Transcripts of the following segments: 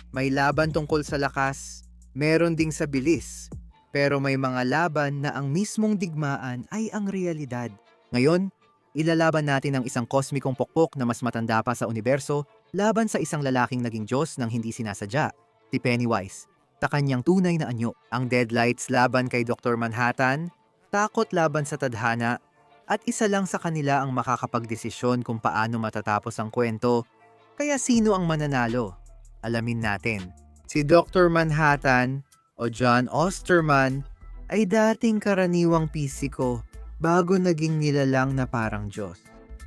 May laban tungkol sa lakas, meron ding sa bilis. Pero may mga laban na ang mismong digmaan ay ang realidad. Ngayon, ilalaban natin ang isang kosmikong pokpok na mas matanda pa sa universo laban sa isang lalaking naging Diyos nang hindi sinasadya, si Pennywise. Sa kanyang tunay na anyo, ang Deadlights laban kay Dr. Manhattan, takot laban sa tadhana, at isa lang sa kanila ang makakapagdesisyon kung paano matatapos ang kwento. Kaya sino ang mananalo? Alamin natin. Si Dr. Manhattan o John Osterman ay dating karaniwang pisiko bago naging nilalang na parang Diyos.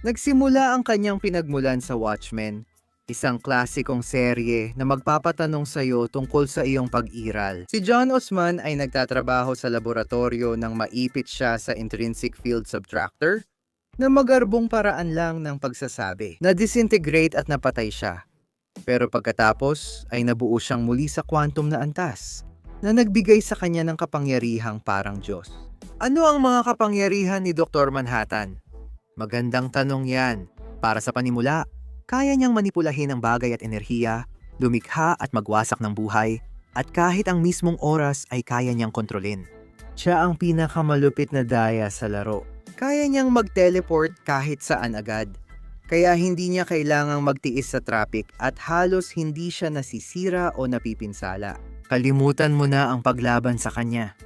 Nagsimula ang kanyang pinagmulan sa Watchmen, isang klasikong serye na magpapatanong sa iyo tungkol sa iyong pag-iral. Si John Osman ay nagtatrabaho sa laboratorio nang maipit siya sa intrinsic field subtractor na magarbong paraan lang ng pagsasabi. Na-disintegrate at napatay siya. Pero pagkatapos ay nabuo siyang muli sa quantum na antas na nagbigay sa kanya ng kapangyarihang parang Diyos. Ano ang mga kapangyarihan ni Dr. Manhattan? Magandang tanong yan. Para sa panimula, kaya niyang manipulahin ang bagay at enerhiya, lumikha at magwasak ng buhay, at kahit ang mismong oras ay kaya niyang kontrolin. Siya ang pinakamalupit na daya sa laro. Kaya niyang mag-teleport kahit saan agad. Kaya hindi niya kailangang magtiis sa traffic at halos hindi siya nasisira o napipinsala. Kalimutan mo na ang paglaban sa kanya.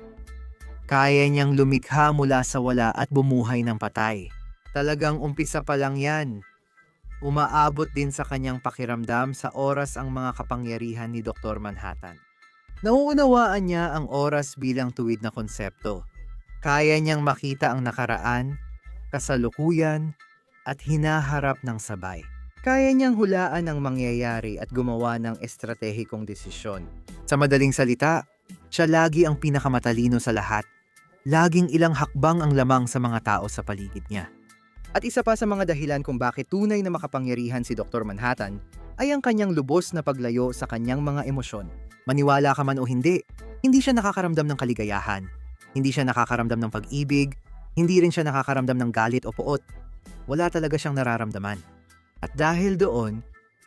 Kaya niyang lumikha mula sa wala at bumuhay ng patay. Talagang umpisa pa lang yan. Umaabot din sa kanyang pakiramdam sa oras ang mga kapangyarihan ni Dr. Manhattan. Nauunawaan niya ang oras bilang tuwid na konsepto. Kaya niyang makita ang nakaraan, kasalukuyan, at hinaharap ng sabay. Kaya niyang hulaan ang mangyayari at gumawa ng estratehikong desisyon. Sa madaling salita, siya lagi ang pinakamatalino sa lahat. Laging ilang hakbang ang lamang sa mga tao sa paligid niya. At isa pa sa mga dahilan kung bakit tunay na makapangyarihan si Dr. Manhattan ay ang kanyang lubos na paglayo sa kanyang mga emosyon. Maniwala ka man o hindi siya nakakaramdam ng kaligayahan. Hindi siya nakakaramdam ng pag-ibig, hindi rin siya nakakaramdam ng galit o puot. Wala talaga siyang nararamdaman. At dahil doon,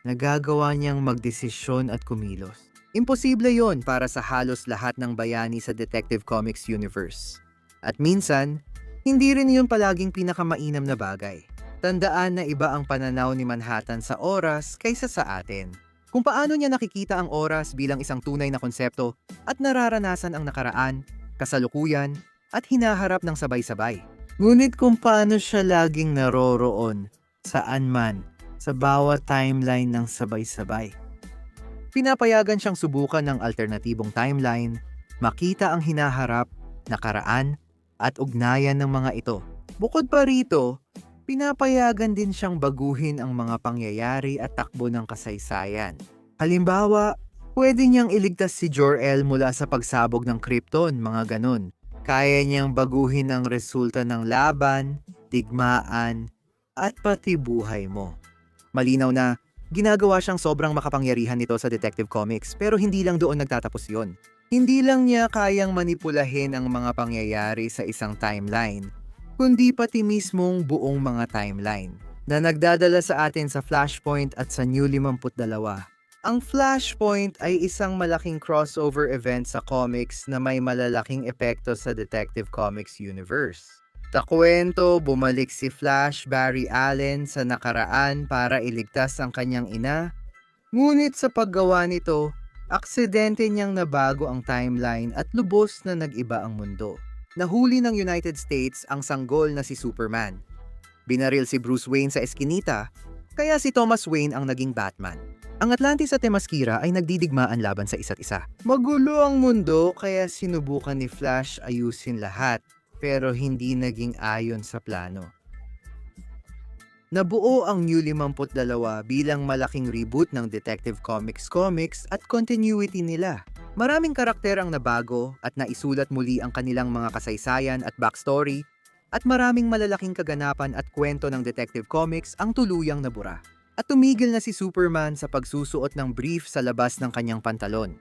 nagagawa niyang magdesisyon at kumilos. Imposible yon para sa halos lahat ng bayani sa Detective Comics universe. At minsan, hindi rin yun palaging pinakamainam na bagay. Tandaan na iba ang pananaw ni Manhattan sa oras kaysa sa atin. Kung paano niya nakikita ang oras bilang isang tunay na konsepto at nararanasan ang nakaraan, kasalukuyan, at hinaharap ng sabay-sabay. Ngunit kung paano siya laging naroroon, saan man, sa bawat timeline ng sabay-sabay. Pinapayagan siyang subukan ng alternatibong timeline, makita ang hinaharap, nakaraan, at ugnayan ng mga ito. Bukod pa rito, pinapayagan din siyang baguhin ang mga pangyayari at takbo ng kasaysayan. Halimbawa, pwede niyang iligtas si Jor-El mula sa pagsabog ng Krypton, mga ganun. Kaya niyang baguhin ang resulta ng laban, digmaan, at pati buhay mo. Malinaw na, ginagawa siyang sobrang makapangyarihan nito sa Detective Comics pero hindi lang doon nagtatapos yon. Hindi lang niya kayang manipulahin ang mga pangyayari sa isang timeline, kundi pati mismong buong mga timeline na nagdadala sa atin sa Flashpoint at sa New 52. Ang Flashpoint ay isang malaking crossover event sa comics na may malalaking epekto sa Detective Comics universe. Sa kwento, bumalik si Flash Barry Allen sa nakaraan para iligtas ang kanyang ina, ngunit sa paggawa nito, aksidente niyang nabago ang timeline at lubos na nag-iba ang mundo. Nahuli ng United States ang sanggol na si Superman. Binaril si Bruce Wayne sa eskinita, kaya si Thomas Wayne ang naging Batman. Ang Atlantis at Themyscira ay nagdidigmaan laban sa isa't isa. Magulo ang mundo kaya sinubukan ni Flash ayusin lahat. Pero hindi naging ayon sa plano. Nabuo ang New 52 bilang malaking reboot ng Detective Comics at continuity nila. Maraming karakter ang nabago at naisulat muli ang kanilang mga kasaysayan at backstory at maraming malalaking kaganapan at kwento ng Detective Comics ang tuluyang nabura. At tumigil na si Superman sa pagsusuot ng brief sa labas ng kanyang pantalon.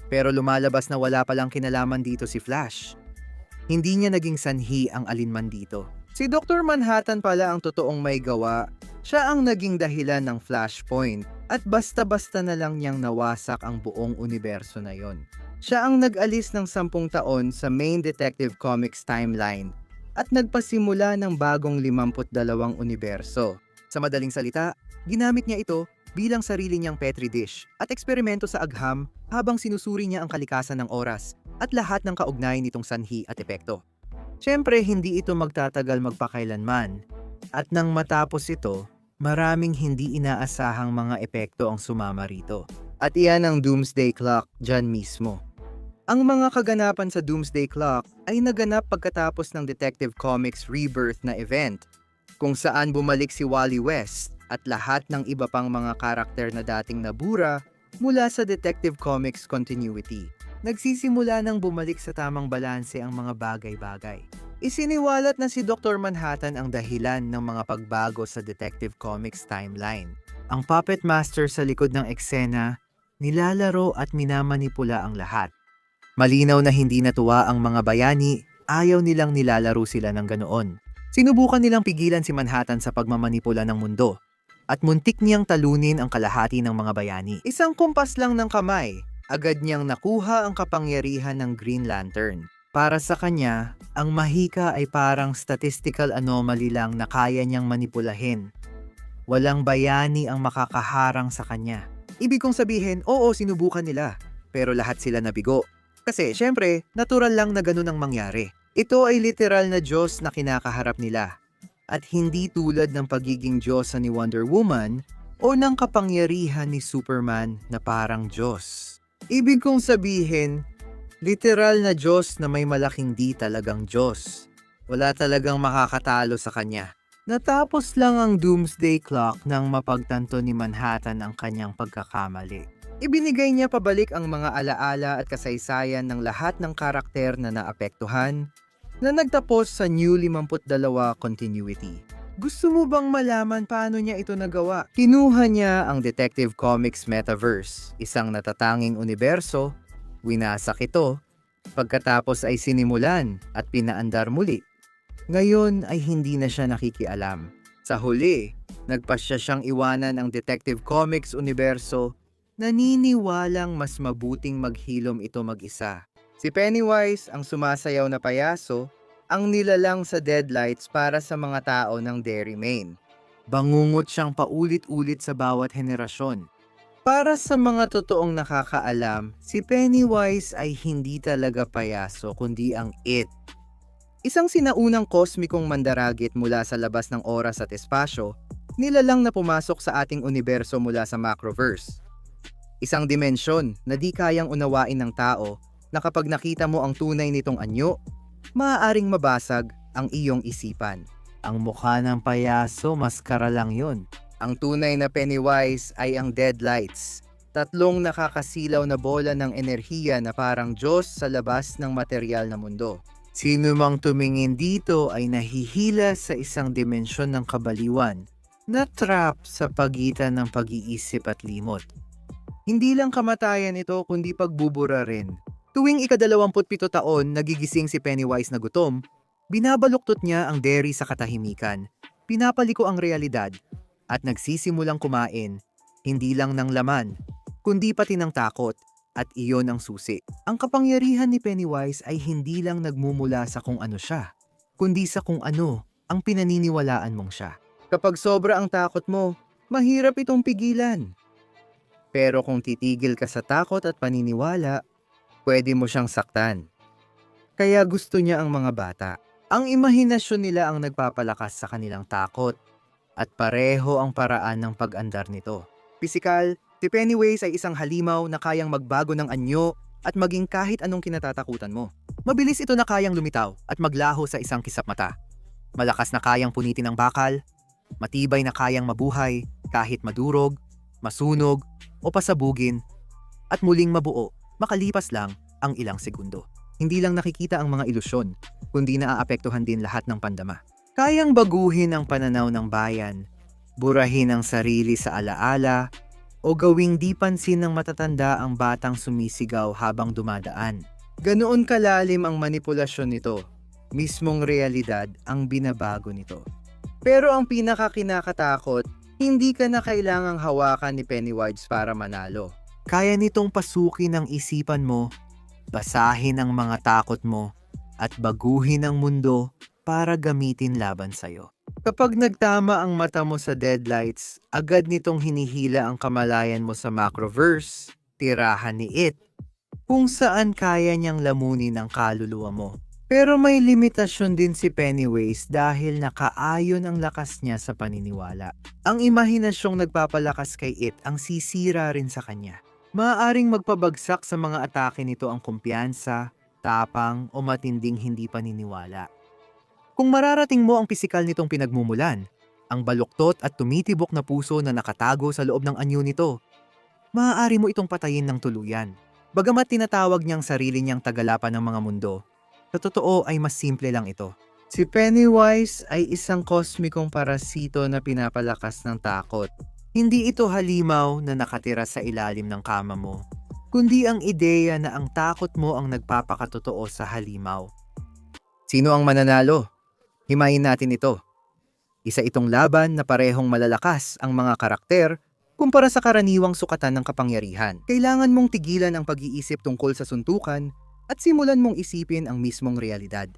Pero lumalabas na wala palang kinalaman dito si Flash. Hindi niya naging sanhi ang alinman dito. Si Dr. Manhattan pala ang totoong may gawa. Siya ang naging dahilan ng Flashpoint At basta-basta na lang niyang nawasak ang buong universo na yon. Siya ang nag-alis ng 10 taon sa main Detective Comics timeline at nagpasimula ng bagong 52 universo. Sa madaling salita, ginamit niya ito bilang sarili niyang petri dish at eksperimento sa agham habang sinusuri niya ang kalikasan ng oras at lahat ng kaugnay nitong sanhi at epekto. Siyempre, hindi ito magtatagal magpakailanman at nang matapos ito, maraming hindi inaasahang mga epekto ang sumama rito. At iyan ang Doomsday Clock dyan mismo. Ang mga kaganapan sa Doomsday Clock ay naganap pagkatapos ng Detective Comics Rebirth na event, kung saan bumalik si Wally West at lahat ng iba pang mga karakter na dating nabura mula sa Detective Comics continuity. Nagsisimula nang bumalik sa tamang balanse ang mga bagay-bagay. Isiniwalat na si Dr. Manhattan ang dahilan ng mga pagbago sa Detective Comics timeline. Ang puppet master sa likod ng eksena, nilalaro at minamanipula ang lahat. Malinaw na hindi natuwa ang mga bayani, ayaw nilang nilalaro sila ng ganoon. Sinubukan nilang pigilan si Manhattan sa pagmamanipula ng mundo at muntik niyang talunin ang kalahati ng mga bayani. Isang kumpas lang ng kamay, agad niyang nakuha ang kapangyarihan ng Green Lantern. Para sa kanya, ang mahika ay parang statistical anomaly lang na kaya niyang manipulahin. Walang bayani ang makakaharang sa kanya. Ibig kong sabihin, oo, sinubukan nila, pero lahat sila nabigo. Kasi, syempre, natural lang na ganun ang mangyari. Ito ay literal na Diyos na kinakaharap nila. At hindi tulad ng pagiging Diyos ni Wonder Woman o ng kapangyarihan ni Superman na parang Diyos. Ibig kong sabihin, literal na Diyos na may malaking di talagang Diyos. Wala talagang makakatalo sa kanya. Natapos lang ang Doomsday Clock nang mapagtanto ni Manhattan ang kanyang pagkakamali. Ibinigay niya pabalik ang mga alaala at kasaysayan ng lahat ng karakter na naapektuhan na nagtapos sa New 52 continuity. Gusto mo bang malaman paano niya ito nagawa? Kinuha niya ang Detective Comics Metaverse, isang natatanging universo, winasak ito, pagkatapos ay sinimulan at pinaandar muli. Ngayon ay hindi na siya nakikialam. Sa huli, nagpasya siyang iwanan ang Detective Comics universo. Naniniwalang mas mabuting maghilom ito mag-isa. Si Pennywise, ang sumasayaw na payaso, ang nilalang sa deadlights para sa mga tao ng Derry, Maine. Bangungot siyang paulit-ulit sa bawat henerasyon. Para sa mga totoong nakakaalam, si Pennywise ay hindi talaga payaso kundi ang It. Isang sinaunang kosmikong mandaragit mula sa labas ng oras at espasyo, nilalang na pumasok sa ating universo mula sa Macroverse. Isang dimensyon na di kayang unawain ng tao na kapag nakita mo ang tunay nitong anyo, maaaring mabasag ang iyong isipan. Ang mukha ng payaso, maskara lang yun. Ang tunay na Pennywise ay ang Deadlights, tatlong nakakasilaw na bola ng enerhiya na parang Diyos sa labas ng material na mundo. Sino mang tumingin dito ay nahihila sa isang dimensyon ng kabaliwan na trap sa pagitan ng pag-iisip at limot. Hindi lang kamatayan ito kundi pagbubura rin. Tuwing ika-27 taon nagigising si Pennywise na gutom, binabaluktot niya ang Derry sa katahimikan, pinapaliko ang realidad, at nagsisimulang kumain, hindi lang ng laman, kundi pati ng takot, at iyon ang susi. Ang kapangyarihan ni Pennywise ay hindi lang nagmumula sa kung ano siya, kundi sa kung ano ang pinaniniwalaan mong siya. Kapag sobra ang takot mo, mahirap itong pigilan. Pero kung titigil ka sa takot at paniniwala, pwede mo siyang saktan. Kaya gusto niya ang mga bata. Ang imahinasyon nila ang nagpapalakas sa kanilang takot at pareho ang paraan ng pag-andar nito. Pisikal, si Pennywise ay isang halimaw na kayang magbago ng anyo at maging kahit anong kinatatakutan mo. Mabilis ito na kayang lumitaw at maglaho sa isang kisap mata. Malakas na kayang punitin ang bakal, matibay na kayang mabuhay kahit madurog, masunog, o pasabugin, at muling mabuo, makalipas lang ang ilang segundo. Hindi lang nakikita ang mga ilusyon, kundi naaapektuhan din lahat ng pandama. Kayang baguhin ang pananaw ng bayan, burahin ang sarili sa alaala, o gawing di pansin ng matatanda ang batang sumisigaw habang dumadaan. Ganoon kalalim ang manipulasyon nito, mismong realidad ang binabago nito. Pero ang pinakakinakatakot, Hindi ka na kailangang hawakan ni Pennywise para manalo. Kaya nitong pasukin ang isipan mo, basahin ang mga takot mo, at baguhin ang mundo para gamitin laban sa'yo. Kapag nagtama ang mata mo sa deadlights, agad nitong hinihila ang kamalayan mo sa Macroverse, tirahan ni It, kung saan kaya niyang lamunin ang kaluluwa mo. Pero may limitasyon din si Pennywise dahil nakaayon ang lakas niya sa paniniwala. Ang imahinasyong nagpapalakas kay It ang sisira rin sa kanya. Maaaring magpabagsak sa mga atake nito ang kumpiyansa, tapang o matinding hindi paniniwala. Kung mararating mo ang pisikal nitong pinagmumulan, ang baluktot at tumitibok na puso na nakatago sa loob ng anyo nito, maaari mo itong patayin ng tuluyan. Bagamat tinatawag niyang sarili niyang tagalapan ng mga mundo, sa totoo ay mas simple lang ito. Si Pennywise ay isang kosmikong parasito na pinapalakas ng takot. Hindi ito halimaw na nakatira sa ilalim ng kama mo, kundi ang ideya na ang takot mo ang nagpapakatotoo sa halimaw. Sino ang mananalo? Himayin natin ito. Isa itong laban na parehong malalakas ang mga karakter kumpara sa karaniwang sukatan ng kapangyarihan. Kailangan mong tigilan ang pag-iisip tungkol sa suntukan at simulan mong isipin ang mismong realidad.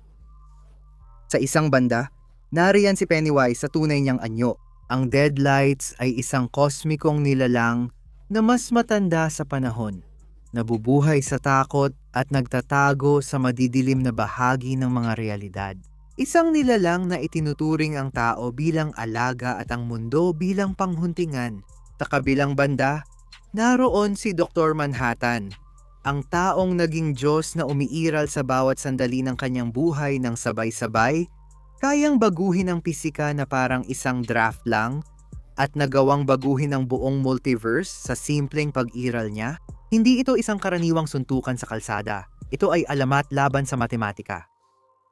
Sa isang banda, nariyan si Pennywise sa tunay niyang anyo. Ang Deadlights ay isang kosmikong nilalang na mas matanda sa panahon, nabubuhay sa takot at nagtatago sa madidilim na bahagi ng mga realidad. Isang nilalang na itinuturing ang tao bilang alaga at ang mundo bilang panghuntingan. Sa kabilang banda, naroon si Dr. Manhattan, ang taong naging Diyos na umiiral sa bawat sandali ng kanyang buhay ng sabay-sabay, kayang baguhin ang pisika na parang isang draft lang at nagawang baguhin ang buong multiverse sa simpleng pag-iral niya. Hindi ito isang karaniwang suntukan sa kalsada. Ito ay alamat laban sa matematika.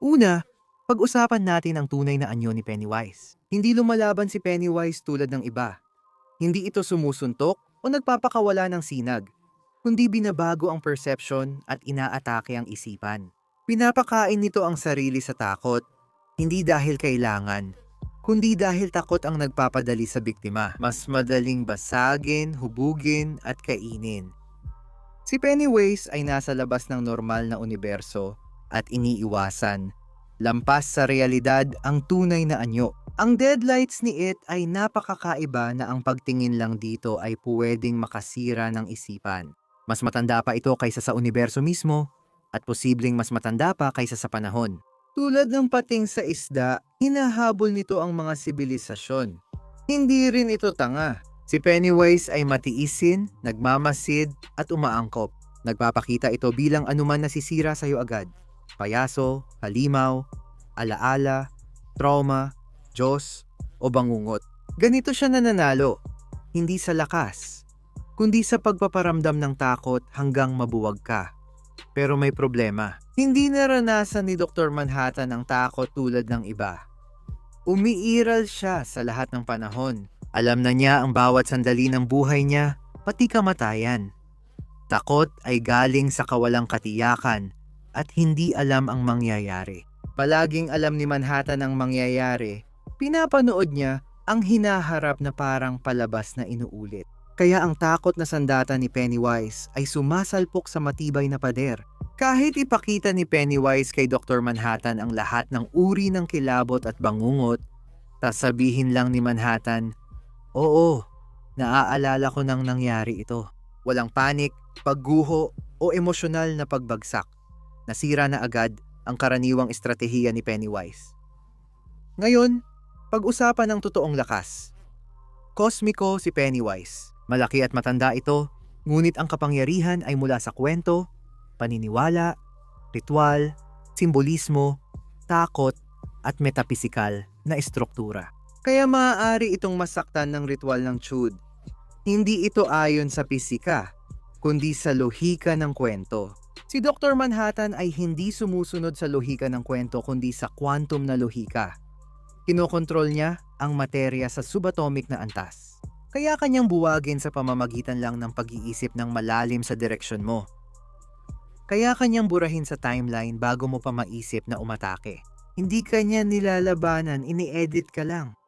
Una, pag-usapan natin ang tunay na anyo ni Pennywise. Hindi lumalaban si Pennywise tulad ng iba. Hindi ito sumusuntok o nagpapakawala ng sinag, kundi binabago ang perception at inaatake ang isipan. Pinapakain nito ang sarili sa takot, hindi dahil kailangan, kundi dahil takot ang nagpapadali sa biktima. Mas madaling basagin, hubugin at kainin. Si Pennywise ay nasa labas ng normal na universo at iniiwasan. Lampas sa realidad ang tunay na anyo. Ang Deadlights ni It ay napakakaiba na ang pagtingin lang dito ay pwedeng makasira ng isipan. Mas matanda pa ito kaysa sa universo mismo at posibleng mas matanda pa kaysa sa panahon. Tulad ng pating sa isda, hinahabol nito ang mga sibilisasyon. Hindi rin ito tanga. Si Pennywise ay matiisin, nagmamasid at umaangkop. Nagpapakita ito bilang anuman nasisira sa iyo agad. Payaso, halimaw, alaala, trauma, Diyos o bangungot. Ganito siya nananalo, hindi sa lakas, kundi sa pagpaparamdam ng takot hanggang mabuwag ka. Pero may problema. Hindi naranasan ni Dr. Manhattan ang takot tulad ng iba. Umiiral siya sa lahat ng panahon. Alam na niya ang bawat sandali ng buhay niya, pati kamatayan. Takot ay galing sa kawalang katiyakan at hindi alam ang mangyayari. Palaging alam ni Manhattan ang mangyayari, pinapanood niya ang hinaharap na parang palabas na inuulit. Kaya ang takot na sandata ni Pennywise ay sumasalpok sa matibay na pader. Kahit ipakita ni Pennywise kay Dr. Manhattan ang lahat ng uri ng kilabot at bangungot, sasabihin lang ni Manhattan, "Oo, naaalala ko nang nangyari ito." Walang panik, pagguho o emosyonal na pagbagsak. Nasira na agad ang karaniwang estratehiya ni Pennywise. Ngayon, pag-usapan ng totoong lakas. Kosmiko si Pennywise. Malaki at matanda ito, ngunit ang kapangyarihan ay mula sa kwento, paniniwala, ritual, simbolismo, takot, at metapisikal na estruktura. Kaya maaari itong masaktan ng ritual ng Chud. Hindi ito ayon sa pisika, kundi sa lohika ng kwento. Si Dr. Manhattan ay hindi sumusunod sa lohika ng kwento kundi sa quantum na lohika. Kinokontrol niya ang materya sa subatomic na antas. Kaya kanyang buwagin sa pamamagitan lang ng pag-iisip ng malalim sa direksyon mo. Kaya kanyang burahin sa timeline bago mo pa maisip na umatake. Hindi kanya nilalabanan, ini-edit ka lang.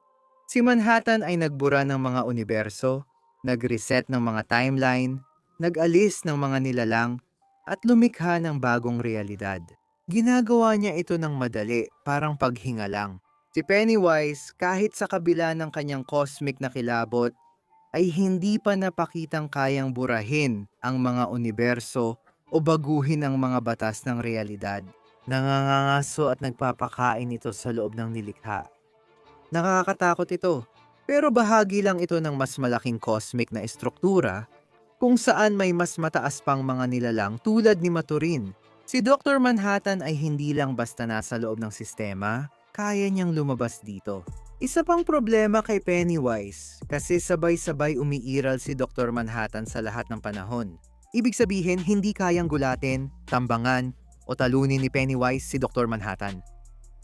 Si Manhattan ay nagbura ng mga universo, nag-reset ng mga timeline, nag-alis ng mga nilalang, at lumikha ng bagong realidad. Ginagawa niya ito ng madali, parang paghinga lang. Si Pennywise, kahit sa kabila ng kanyang cosmic na kilabot, ay hindi pa napakitang kayang burahin ang mga universo o baguhin ang mga batas ng realidad. Nangangangaso at nagpapakain ito sa loob ng nilikha. Nakakatakot ito, pero bahagi lang ito ng mas malaking cosmic na estruktura kung saan may mas mataas pang mga nilalang tulad ni Maturin. Si Dr. Manhattan ay hindi lang basta nasa loob ng sistema, kaya niyang lumabas dito. Isa pang problema kay Pennywise kasi sabay-sabay umiiral si Dr. Manhattan sa lahat ng panahon. Ibig sabihin, hindi kayang gulatin, tambangan, o talunin ni Pennywise si Dr. Manhattan.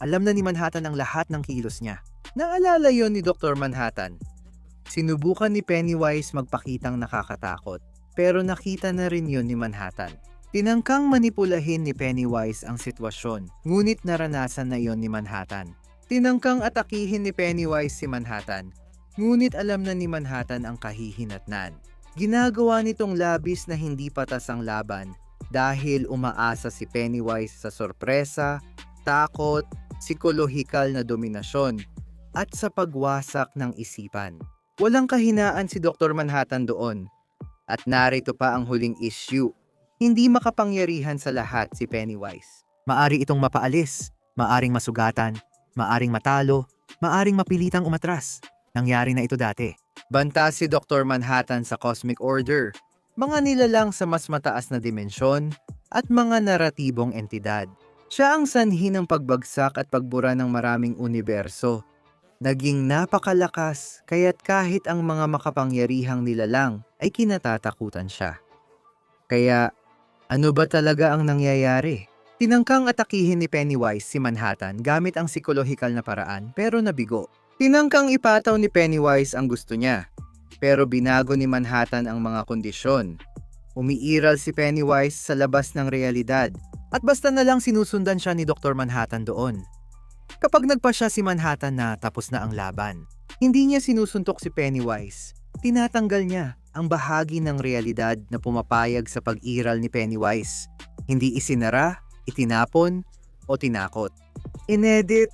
Alam na ni Manhattan ang lahat ng kilos niya. Naalala yon ni Dr. Manhattan. Sinubukan ni Pennywise magpakitang nakakatakot, pero nakita na rin yon ni Manhattan. Tinangkang manipulahin ni Pennywise ang sitwasyon, ngunit naranasan na yon ni Manhattan. Tinangkang atakihin ni Pennywise si Manhattan, ngunit alam na ni Manhattan ang kahihinatnan. Ginagawa nitong labis na hindi patas ang laban dahil umaasa si Pennywise sa sorpresa, takot, psikolohikal na dominasyon, at sa pagwasak ng isipan. Walang kahinaan si Dr. Manhattan doon. At narito pa ang huling issue. Hindi makapangyarihan sa lahat si Pennywise. Maari itong mapaalis, maaring masugatan, maaring matalo, maaring mapilitang umatras. Nangyari na ito dati. Banta si Dr. Manhattan sa Cosmic Order, mga nilalang sa mas mataas na dimensyon, at mga naratibong entidad. Siya ang sanhi ng pagbagsak at pagbura ng maraming universo. Naging napakalakas kaya't kahit ang mga makapangyarihang nilalang ay kinatatakutan siya. Kaya, ano ba talaga ang nangyayari? Tinangkang atakihin ni Pennywise si Manhattan gamit ang psikolohikal na paraan pero nabigo. Tinangkang ipataw ni Pennywise ang gusto niya, pero binago ni Manhattan ang mga kondisyon. Umiiral si Pennywise sa labas ng realidad at basta na lang sinusundan siya ni Dr. Manhattan doon. Kapag nagpa siya si Manhattan na tapos na ang laban, hindi niya sinusuntok si Pennywise. Tinatanggal niya ang bahagi ng realidad na pumapayag sa pag-iral ni Pennywise. Hindi isinara, itinapon, o tinakot. Inedit.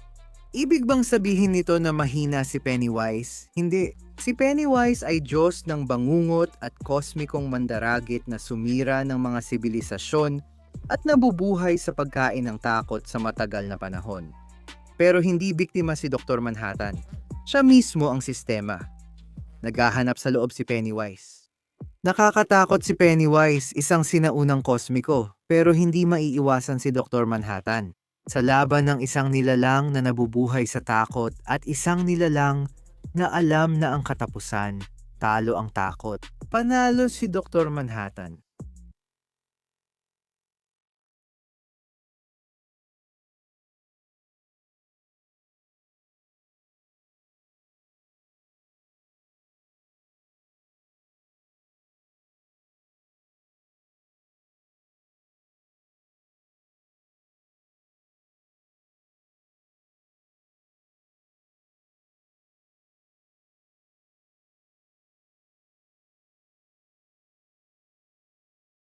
Ibig bang sabihin nito na mahina si Pennywise? Hindi. Si Pennywise ay Diyos ng bangungot at kosmikong mandaragit na sumira ng mga sibilisasyon at nabubuhay sa pagkain ng takot sa matagal na panahon. Pero hindi biktima si Dr. Manhattan. Siya mismo ang sistema. Naghahanap sa loob si Pennywise. Nakakatakot si Pennywise, isang sinaunang kosmiko, pero hindi maiiwasan si Dr. Manhattan. Sa laban ng isang nilalang na nabubuhay sa takot at isang nilalang na alam na ang katapusan, talo ang takot. Panalo si Dr. Manhattan.